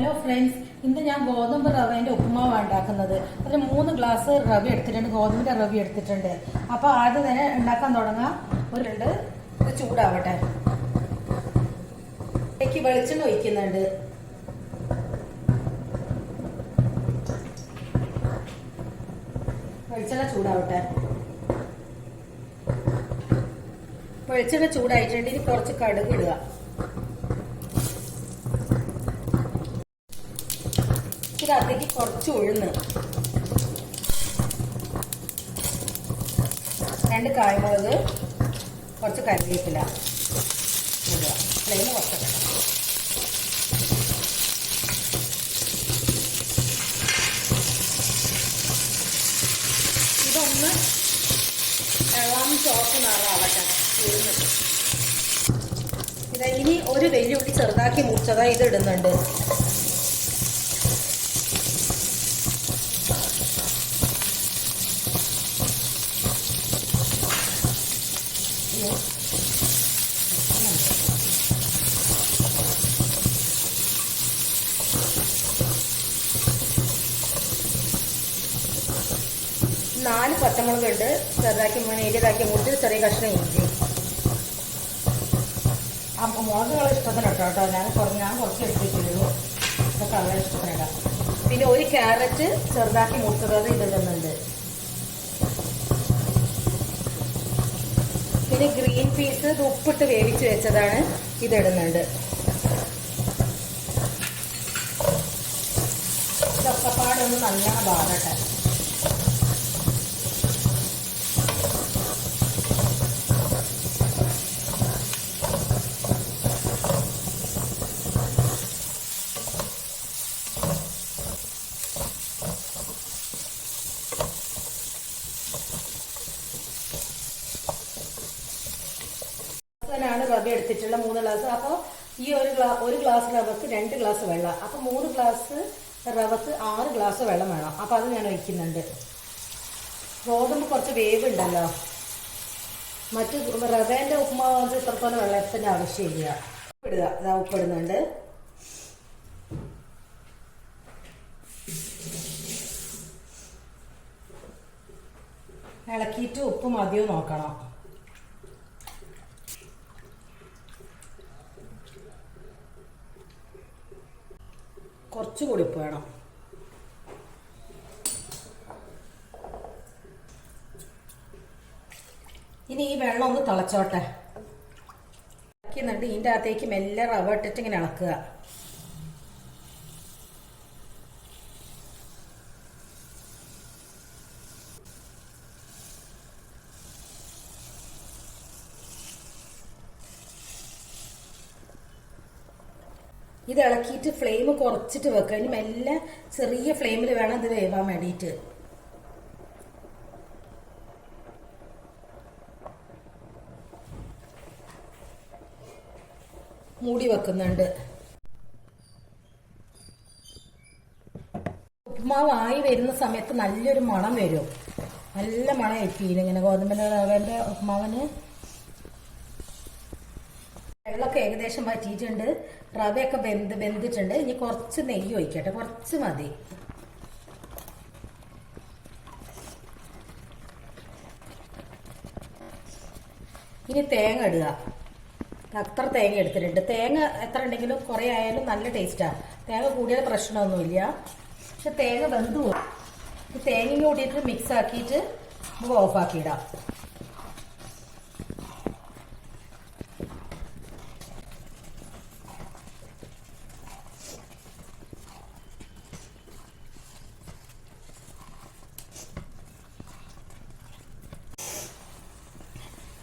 Hello friends, ഇന്ന് ഞാൻ ഗോതമ്പ് റവേന്റെ ഉപ്പുമാവ് ഉണ്ടാക്കുന്നത്. അതിന് 3 ഗ്ലാസ് റവ എടുത്തിട്ടുണ്ട്, ഗോതമ്പിന്റെ റവ എടുത്തിട്ടുണ്ട്. അപ്പോൾ ആദ്യം തന്നെ ഉണ്ടാക്കാൻ തുടങ്ങാം. ഇത് ചൂടാവട്ടെ. എനിക്ക് വെളിച്ചെണ്ണ ഒഴിക്കുന്നുണ്ട്. വെളിച്ചെണ്ണ ചൂടാവട്ടെ. വെളിച്ചെണ്ണ ചൂടായിട്ടുണ്ട്. ഇനി കുറച്ച് കടുക് ഇടുക. ഇതിനകത്തേക്ക് കുറച്ച് ഉഴുന്ന്, 2 കായ്മുളക്, കുറച്ച് കറിവേപ്പില ഇടുക. ഫ്ലെയിം കുറച്ചിട്ട് ഇതൊന്ന് ഇളം ചോപ്പ് നിറാവട്ടെ. ഉഴുന്ന് ഇനി ഒരു വെല്ലുള്ളി ചെറുതാക്കി മുറിച്ചതാ ഇത് ഇടുന്നുണ്ട്. നാല് പച്ചമുളക് ഉണ്ട്, ചെറുതാക്കി നേരിയതാക്കി മുറിച്ച് ചെറിയ കഷ്ണം ഇഞ്ചി. മുളകുകൾ ഇഷ്ടത്തിന് ഇട്ടോ കേട്ടോ. ഞാൻ കുറച്ച് എടുത്തിട്ടുള്ളൂ. അതൊക്കെ അവരുടെ ഇഷ്ടത്തിനിടാം. പിന്നെ ഒരു ക്യാരറ്റ് ചെറുതാക്കി മുറിച്ചത് ഇതിടുന്നുണ്ട്. പിന്നെ ഗ്രീൻ പീസ് ഉപ്പിട്ട് വേവിച്ച് വെച്ചതാണ്, ഇതിടുന്നുണ്ട്. ഇതൊക്കെ പാടൊന്ന് നല്ലോണം ബാധട്ടെ. ാണ് റവ എടുത്തിട്ടുള്ള 3 ഗ്ലാസ്. അപ്പോൾ ഈ ഒരു ഗ്ലാസ് റവക്ക് 2 ഗ്ലാസ് വെള്ളം. അപ്പോൾ 3 ഗ്ലാസ് റവക്ക് 6 ഗ്ലാസ് വെള്ളം വേണം. അപ്പോൾ അത് ഞാൻ ഒഴിക്കുന്നുണ്ട്. ഗോതമ്പ് കുറച്ച് വേവ് ഉണ്ടല്ലോ. മറ്റ് റവേന്റെ ഉപ്പുമാവ് ഇത്രത്തോളം വെള്ളത്തിന്റെ ആവശ്യമില്ല. ഇടുക. അതാ ഉപ്പിടുന്നുണ്ട്. ഇളക്കിയിട്ട് ഉപ്പ് മതിയോ നോക്കണം. കുറച്ചുകൂടി ഉപ്പ് വേണം. ഇനി ഈ വെള്ളം ഒന്ന് തിളച്ചോട്ടെ. ഇളക്കുന്നുണ്ട്. ഇതിൻ്റെ അകത്തേക്ക് മെല്ലെ റവ ഇട്ടിട്ട് ഇങ്ങനെ ഇളക്കുക. ഇത് ഇളക്കിയിട്ട് ഫ്ലെയിം കുറച്ചിട്ട് വെക്കുക. ഇനി മെല്ലെ ചെറിയ ഫ്ലെയിമിൽ വേണം ഇത് വേവാൻ വേണ്ടിയിട്ട്. മൂടി വെക്കുന്നുണ്ട്. ഉപ്പുമാവ് ആയി വരുന്ന സമയത്ത് നല്ലൊരു മണം വരും. നല്ല മണം എത്തിയില്ല ഇങ്ങനെ ഗോതമ്പിന്റെ റവേന്റെ ഉപ്പുമാവിന്. വെള്ളമൊക്കെ ഏകദേശം വറ്റിയിട്ടുണ്ട്. റവയൊക്കെ വെന്തിട്ടുണ്ട്. ഇനി കുറച്ച് നെയ്യ് ഒഴിക്കട്ടെ. കുറച്ച് മതി. ഇനി തേങ്ങ ഇടുക. അത്ര തേങ്ങ എടുത്തിട്ടുണ്ട്. തേങ്ങ എത്ര ഉണ്ടെങ്കിലും കുറേ ആയാലും നല്ല ടേസ്റ്റാണ്. തേങ്ങ കൂടിയാൽ പ്രശ്നമൊന്നുമില്ല. പക്ഷെ തേങ്ങ വെന്ത് പോകും. ഈ തേങ്ങയും കൂട്ടിയിട്ട് മിക്സ് ആക്കിയിട്ട് നമുക്ക് ഓഫാക്കിയിടാം.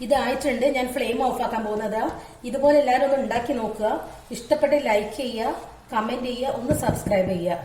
ഇതായിട്ടുണ്ട്. ഞാൻ ഫ്ലെയിം ഓഫ് ആക്കാൻ പോകുന്നത്. ഇതുപോലെ എല്ലാവരും ഒന്ന് ഉണ്ടാക്കി നോക്കുക. ഇഷ്ടപ്പെട്ട് ലൈക്ക് ചെയ്യുക, കമന്റ് ചെയ്യുക, ഒന്ന് സബ്സ്ക്രൈബ് ചെയ്യുക.